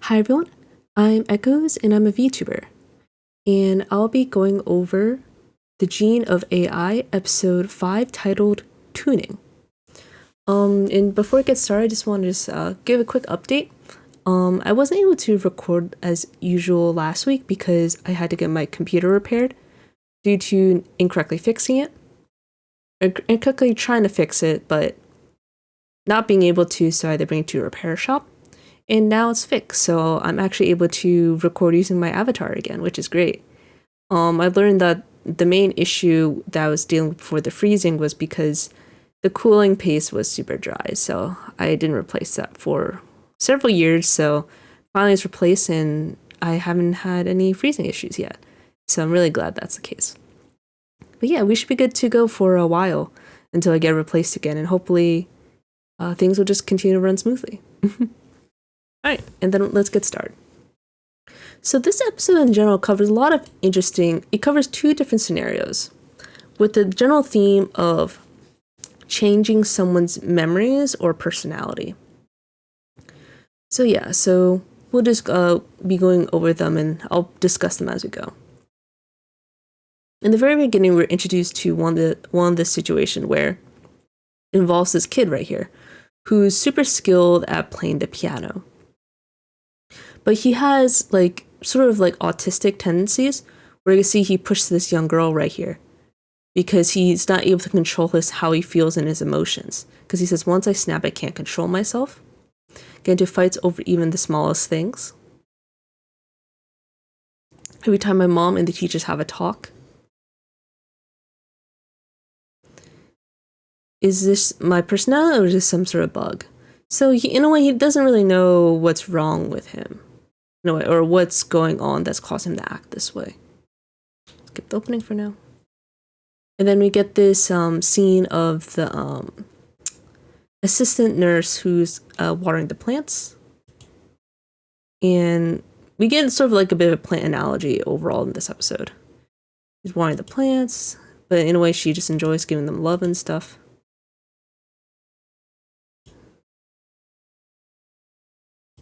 Hi everyone, I'm Echoes and I'm a Vtuber, and I'll be going over the Gene of AI episode 5 titled Tuning. And before I get started, I just want to give a quick update. I wasn't able to record as usual last week because I had to get my computer repaired due to incorrectly fixing it. Incorrectly trying to fix it, but not being able to, so I had to bring it to a repair shop. And now it's fixed, so I'm actually able to record using my avatar again, which is great. I learned that the main issue that I was dealing with before the freezing was because the cooling paste was super dry, so I didn't replace that for several years, so finally it's replaced and I haven't had any freezing issues yet. So I'm really glad that's the case. But yeah, we should be good to go for a while until I get replaced again, and hopefully things will just continue to run smoothly. Alright, and then let's get started. So this episode in general covers a lot of it covers two different scenarios with the general theme of changing someone's memories or personality. So yeah, we'll just be going over them and I'll discuss them as we go. In the very beginning, we're introduced to one of the situation where it involves this kid right here who's super skilled at playing the piano. But he has sort of autistic tendencies, where you see he pushes this young girl right here because he's not able to control how he feels and his emotions. Because he says, once I snap, I can't control myself. Get into fights over even the smallest things. Every time my mom and the teachers have a talk. Is this my personality or is this some sort of bug? So in a way, he doesn't really know what's wrong with him. Or what's going on that's causing him to act this way. Skip the opening for now. And then we get this scene of the assistant nurse who's watering the plants. And we get sort of a bit of a plant analogy overall in this episode. She's watering the plants, but in a way she just enjoys giving them love and stuff.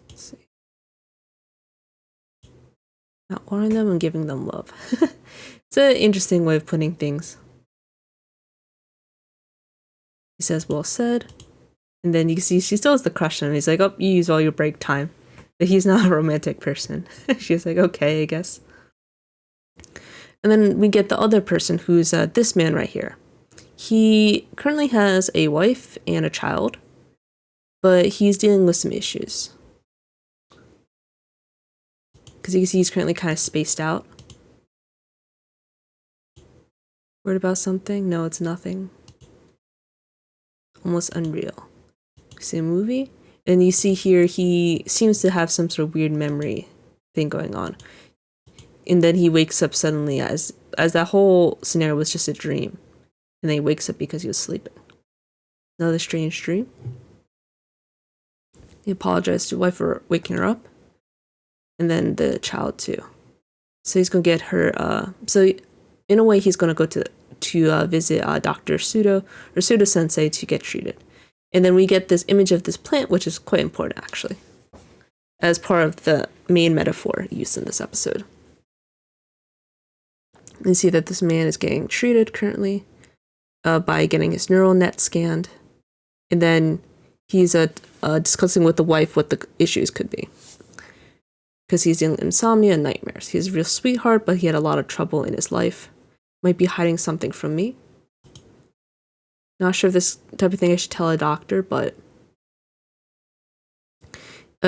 Let's see. Not watering them and giving them love. It's an interesting way of putting things. He says, well said. And then you can see she still has the crush on him. He's like, oh, you use all your break time. But he's not a romantic person. She's like, okay, I guess. And then we get the other person who's this man right here. He currently has a wife and a child, but he's dealing with some issues. Because you can see he's currently kind of spaced out. Worried about something? No, it's nothing. Almost unreal. See a movie? And you see here he seems to have some sort of weird memory thing going on. And then he wakes up suddenly as that whole scenario was just a dream. And then he wakes up because he was sleeping. Another strange dream. He apologized to his wife for waking her up. And then the child too. So he's gonna get her so in a way he's gonna go to visit Dr. Pseudo Sensei to get treated. And then we get this image of this plant, which is quite important actually, as part of the main metaphor used in this episode. You see that this man is getting treated currently by getting his neural net scanned. And then he's discussing with the wife what the issues could be. Because he's dealing with insomnia and nightmares. He's a real sweetheart, but he had a lot of trouble in his life. Might be hiding something from me. Not sure if this type of thing I should tell a doctor, but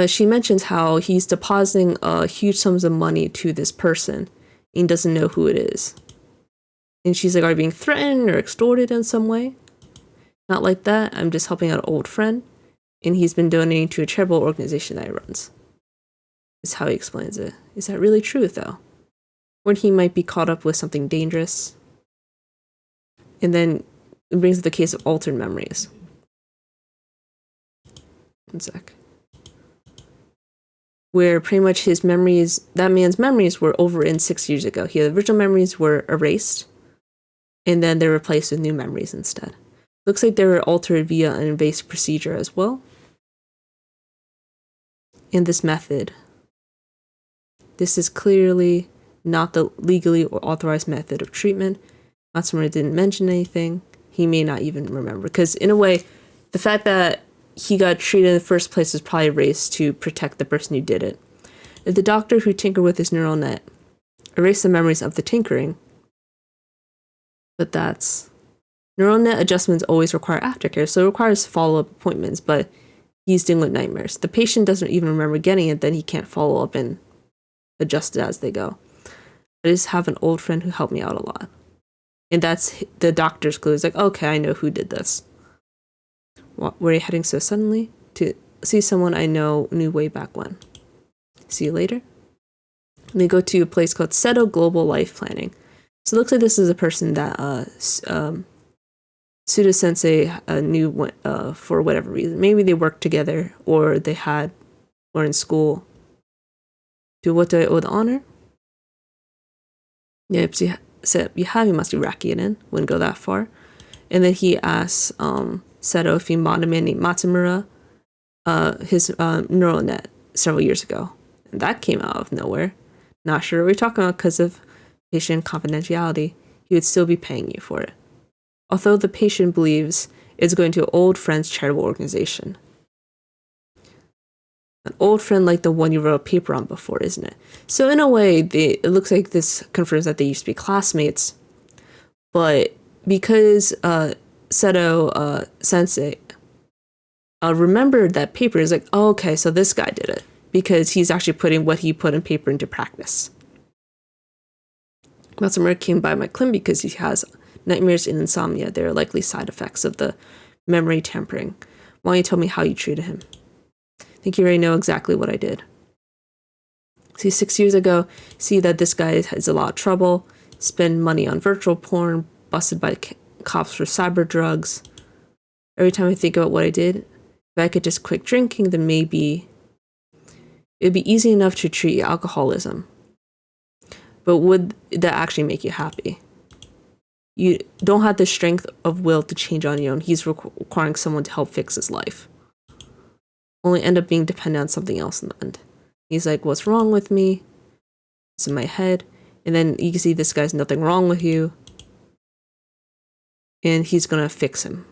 she mentions how he's depositing huge sums of money to this person and doesn't know who it is. And she's like, are you being threatened or extorted in some way? Not like that. I'm just helping out an old friend. And he's been donating to a charitable organization that he runs. Is how he explains it. Is that really true, though? Or he might be caught up with something dangerous. And then it brings up the case of altered memories. One sec. Where pretty much that man's memories were overwritten 6 years ago. The original memories were erased, and then they're replaced with new memories instead. Looks like they were altered via an invasive procedure as well. In this method This is clearly not the legally authorized method of treatment. Matsumura didn't mention anything. He may not even remember. Because in a way, the fact that he got treated in the first place was probably raised to protect the person who did it. If the doctor who tinkered with his neural net erased the memories of the tinkering, but that's... Neural net adjustments always require aftercare, so it requires follow-up appointments, but he's dealing with nightmares. The patient doesn't even remember getting it, then he can't follow up and adjust it as they go. I just have an old friend who helped me out a lot. And that's the doctor's clue. It's like, okay, I know who did this. Where are you heading so suddenly? To see someone I knew way back when. See you later. And they go to a place called Seto Global Life Planning. So it looks like this is a person that Suda Sensei knew for whatever reason. Maybe they worked together, or they were in school. What do I owe the honor? Yep, so you must be racking it in. Wouldn't go that far. And then he asks Seto if he bought a man named Matsumura his neural net several years ago. And that came out of nowhere. Not sure what we're talking about because of patient confidentiality. He would still be paying you for it. Although the patient believes it's going to an old friend's charitable organization. An old friend like the one you wrote a paper on before, isn't it? So in a way, it looks like this confirms that they used to be classmates. But because Seto Sensei remembered that paper, is like, oh, okay, so this guy did it. Because he's actually putting what he put in paper into practice. Matsumura came by my clinic because he has nightmares and insomnia. They are likely side effects of the memory tampering. Why don't you tell me how you treated him? I think you already know exactly what I did. See, 6 years ago, see that this guy has a lot of trouble, spend money on virtual porn, busted by cops for cyber drugs. Every time I think about what I did, if I could just quit drinking, then maybe it'd be easy enough to treat alcoholism. But would that actually make you happy? You don't have the strength of will to change on your own. He's requiring someone to help fix his life. Only end up being dependent on something else in the end. He's like, what's wrong with me? It's in my head. And then you can see this guy's nothing wrong with you. And he's going to fix him.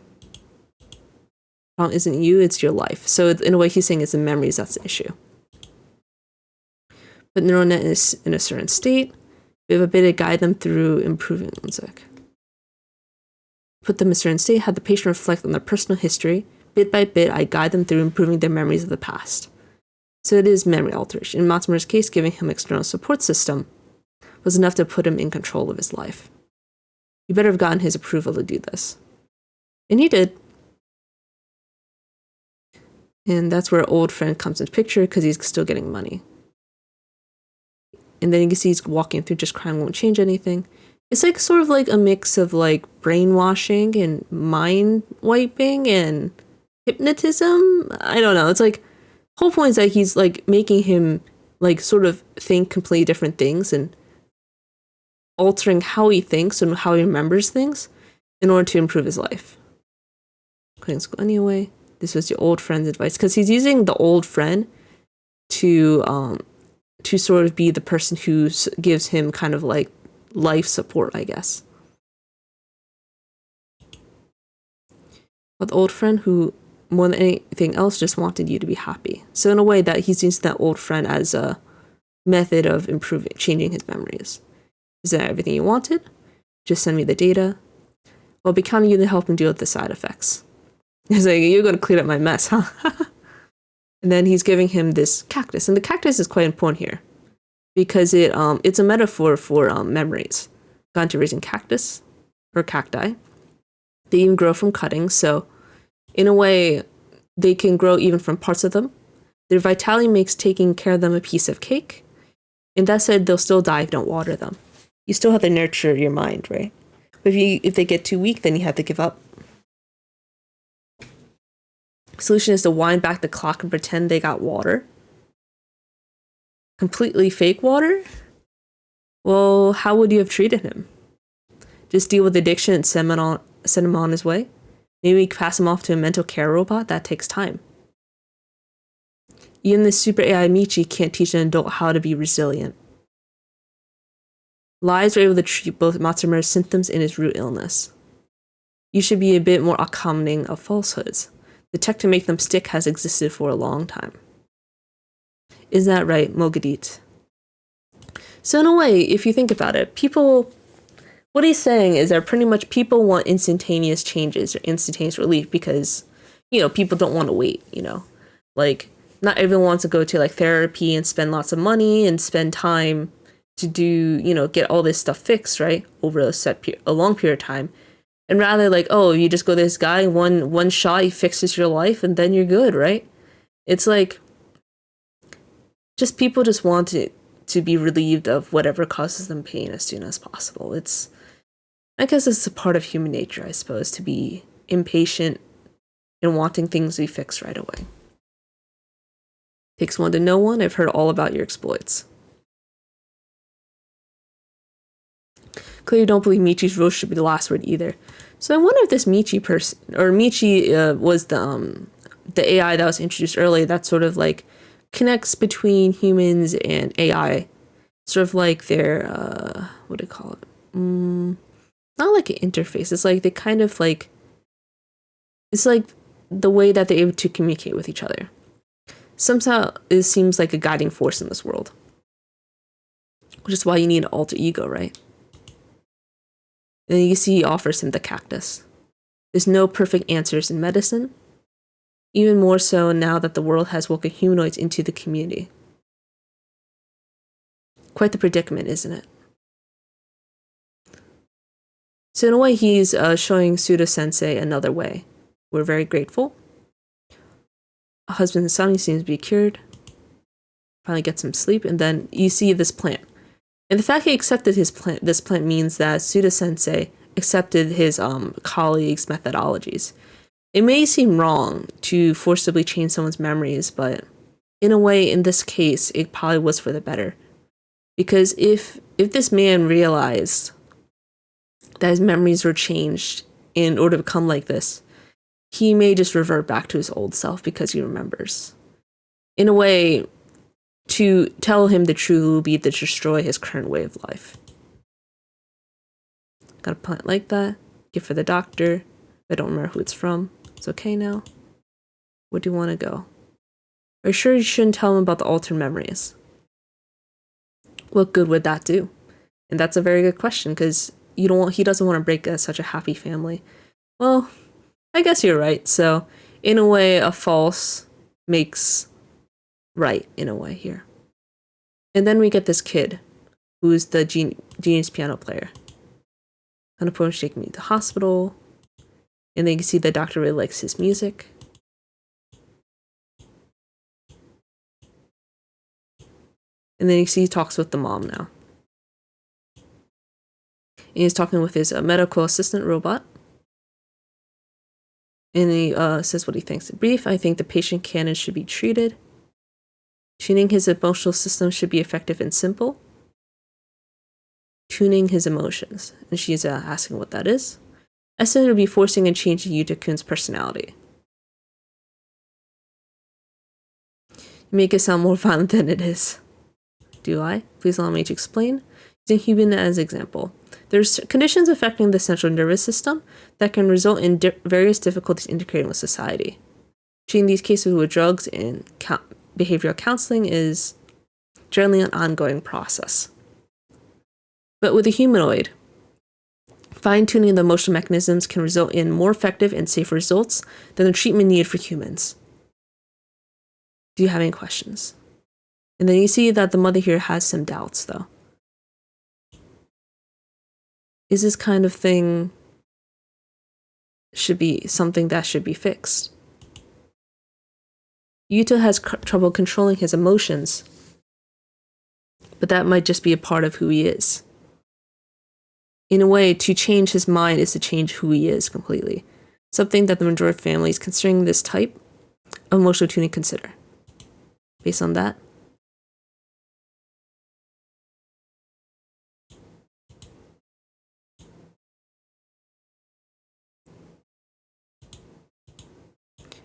Problem isn't you, it's your life. So in a way, he's saying it's the memories that's the issue. But neural net is in a certain state. We have a bit to guide them through improving. One sec. Put them in a certain state, have the patient reflect on their personal history. Bit by bit, I guide them through improving their memories of the past. So it is memory alteration. In Matsumura's case, giving him external support system was enough to put him in control of his life. You better have gotten his approval to do this. And he did. And that's where old friend comes into picture because he's still getting money. And then you can see he's walking through, just crying won't change anything. It's like sort of like a mix of like brainwashing and mind wiping and hypnotism. I don't know. It's like whole point is that he's like making him like sort of think completely different things and altering how he thinks and how he remembers things in order to improve his life. Quitting school anyway. This was your old friend's advice because he's using the old friend to sort of be the person who gives him kind of like life support, I guess. But the old friend who, more than anything else, just wanted you to be happy. So in a way that he's using that old friend as a method of changing his memories. Is that everything you wanted? Just send me the data. Well, I'll be counting you to help him deal with the side effects. He's like, you're going to clean up my mess, huh? And then he's giving him this cactus. And the cactus is quite important here because it's a metaphor for memories. Gone to raising cactus or cacti. They even grow from cuttings. So in a way, they can grow even from parts of them. Their vitality makes taking care of them a piece of cake. And that said, they'll still die if you don't water them. You still have to nurture your mind, right? But if they get too weak, then you have to give up. Solution is to wind back the clock and pretend they got water. Completely fake water? Well, how would you have treated him? Just deal with addiction and send him on his way? Maybe pass him off to a mental care robot? That takes time. Even the super AI Michi can't teach an adult how to be resilient. Lies are able to treat both Matsumura's symptoms and his root illness. You should be a bit more accommodating of falsehoods. The tech to make them stick has existed for a long time. Is that right, Mogadit? So in a way, if you think about it, what he's saying is that pretty much people want instantaneous changes or instantaneous relief because, people don't want to wait, Like, not everyone wants to go to, like, therapy and spend lots of money and spend time to do, get all this stuff fixed, right? Over a long period of time. And rather, like, oh, you just go to this guy, one shot, he fixes your life, and then you're good, right? It's like, people just want to be relieved of whatever causes them pain as soon as possible. I guess it's a part of human nature, I suppose, to be impatient and wanting things to be fixed right away. Takes one to know one. I've heard all about your exploits. Clearly don't believe Michi's roast should be the last word either. So I wonder if this Michi person, or Michi was the AI that was introduced earlier that sort of like connects between humans and AI. Sort of like their, what do you call it? Not like an interface. It's like they kind of like, it's like the way that they're able to communicate with each other. Somehow it seems like a guiding force in this world. Which is why you need an alter ego, right? And then you see he offers him the cactus. There's no perfect answers in medicine. Even more so now that the world has welcomed humanoids into the community. Quite the predicament, isn't it? So in a way, he's showing Suda-sensei another way. We're very grateful. A husband and son, he seems to be cured. Finally gets some sleep, and then you see this plant. And the fact he accepted this plant means that Suda-sensei accepted his colleagues' methodologies. It may seem wrong to forcibly change someone's memories, but in a way, in this case, it probably was for the better. Because if this man realized that his memories were changed in order to become like this, he may just revert back to his old self because he remembers. In a way, to tell him the truth will be to destroy his current way of life. Got a plant like that. Give for the doctor. I don't remember who it's from. It's okay now. Where do you want to go? Are you sure you shouldn't tell him about the altered memories? What good would that do? And that's a very good question, because he doesn't want to break such a happy family. Well, I guess you're right. So, in a way, a false makes right, in a way, here. And then we get this kid, who's the genius piano player. Kind of push taking me to the hospital. And then you can see the doctor really likes his music. And then you see he talks with the mom now. And he's talking with his medical assistant robot. And he says what he thinks. Brief, I think the patient canon should be treated. Tuning his emotional system should be effective and simple. Tuning his emotions. And she's asking what that is. I said it would be forcing and changing Yuta-kun's personality. You make it sound more violent than it is. Do I? Please allow me to explain. Using human as example. There's conditions affecting the central nervous system that can result in various difficulties integrating with society. Treating these cases with drugs and behavioral counseling is generally an ongoing process. But with a humanoid, fine-tuning the emotional mechanisms can result in more effective and safer results than the treatment needed for humans. Do you have any questions? And then you see that the mother here has some doubts, though. Is this kind of thing should be something that should be fixed? Yuta has trouble controlling his emotions, but that might just be a part of who he is. In a way, to change his mind is to change who he is completely. Something that the majority of families considering this type of emotional tuning consider. Based on that,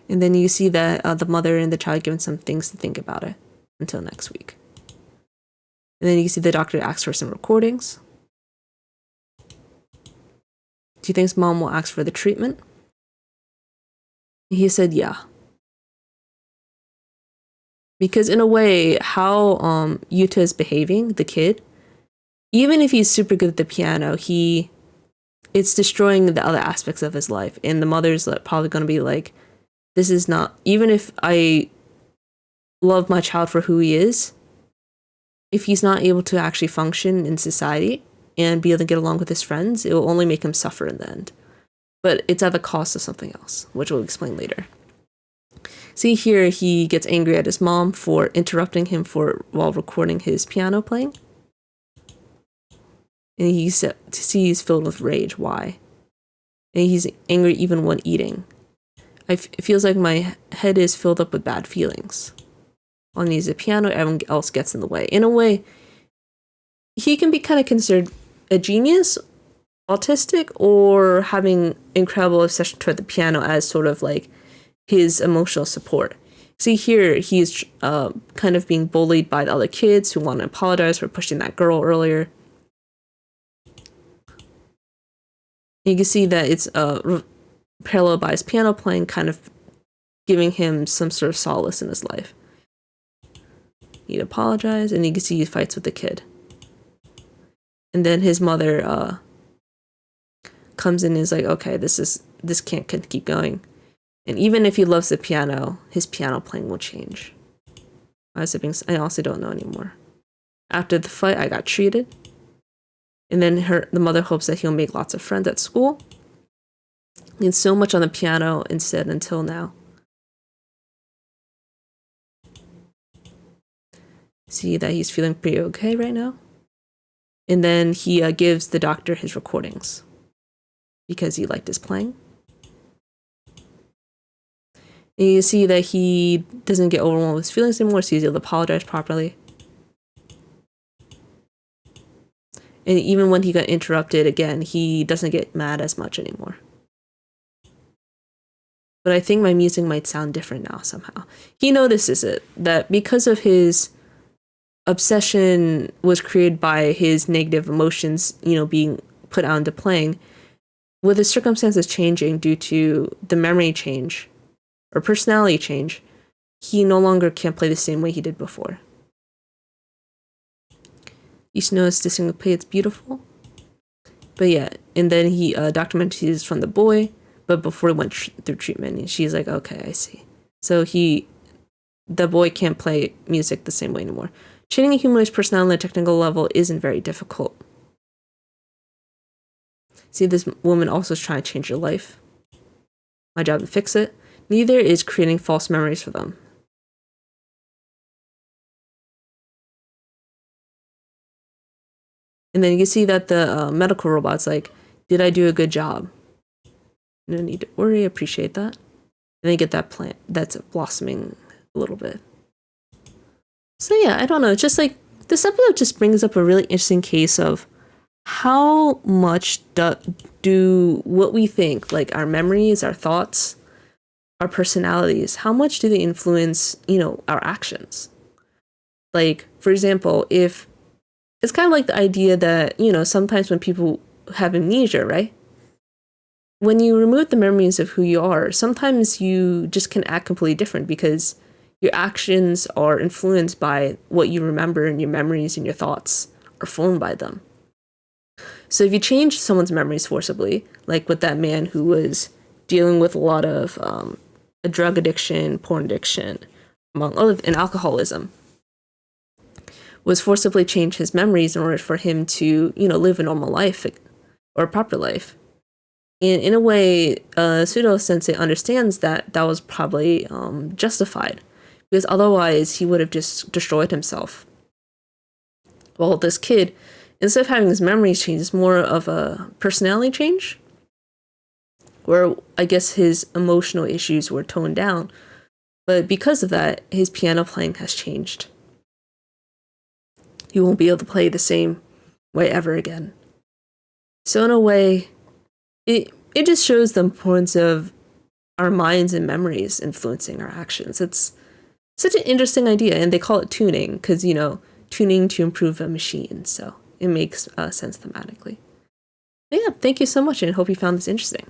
And then you see that the mother and the child given some things to think about it until next week. And then you see the doctor ask for some recordings. Do you think his mom will ask for the treatment? He said, yeah. Because in a way, how Yuta is behaving, the kid, even if he's super good at the piano, it's destroying the other aspects of his life. And the mother's probably going to be like, this is not, even if I love my child for who he is, if he's not able to actually function in society and be able to get along with his friends, it will only make him suffer in the end. But it's at the cost of something else, which we'll explain later. See here, he gets angry at his mom for interrupting him while recording his piano playing. And he's filled with rage. Why? And he's angry even when eating. It feels like my head is filled up with bad feelings. When he's a piano, everyone else gets in the way. In a way, he can be kind of considered a genius, autistic, or having incredible obsession toward the piano as sort of like his emotional support. See here, he's kind of being bullied by the other kids who want to apologize for pushing that girl earlier. You can see that it's paralleled by his piano playing, kind of giving him some sort of solace in his life. He'd apologize, and you can see he fights with the kid. And then his mother comes in and is like, okay, this can't keep going. And even if he loves the piano, his piano playing will change. I honestly don't know anymore. After the fight, I got treated. And then the mother hopes that he'll make lots of friends at school. And so much on the piano instead until now. See that he's feeling pretty okay right now. And then he gives the doctor his recordings because he liked his playing. And you see that he doesn't get overwhelmed with his feelings anymore, so he's able to apologize properly. And even when he got interrupted again, he doesn't get mad as much anymore. But I think my music might sound different now somehow. He notices it, that because of his obsession was created by his negative emotions, being put out into playing, with the circumstances changing due to the memory change or personality change, he no longer can play the same way he did before. You should notice the single play, it's beautiful. But yeah, and then he documents from the boy, but before he went through treatment, and she's like, okay, I see. So the boy can't play music the same way anymore. Changing a humanoid's personality on a technical level isn't very difficult. See, this woman also is trying to change your life. My job to fix it. Neither is creating false memories for them. And then you can see that the medical robot's like, did I do a good job? No need to worry, appreciate that. And then you get that plant that's blossoming a little bit. So yeah, I don't know. It's just like, this episode just brings up a really interesting case of how much do what we think, like our memories, our thoughts, our personalities, how much do they influence, our actions? Like, for example, if it's kind of like the idea that, sometimes when people have amnesia, right? When you remove the memories of who you are, sometimes you just can act completely different because your actions are influenced by what you remember, and your memories and your thoughts are formed by them. So if you change someone's memories forcibly, like with that man who was dealing with a lot of a drug addiction, porn addiction, among other, and alcoholism, was forcibly change his memories in order for him to, live a normal life or a proper life. And in a way, Pseudo Sensei understands that was probably justified, because otherwise he would have just destroyed himself. Well, this kid, instead of having his memories change, it's more of a personality change, where I guess his emotional issues were toned down. But because of that, his piano playing has changed. He won't be able to play the same way ever again. So in a way, it just shows the importance of our minds and memories influencing our actions. It's such an interesting idea, and they call it tuning because, tuning to improve a machine. So it makes sense thematically. But yeah, thank you so much, and hope you found this interesting.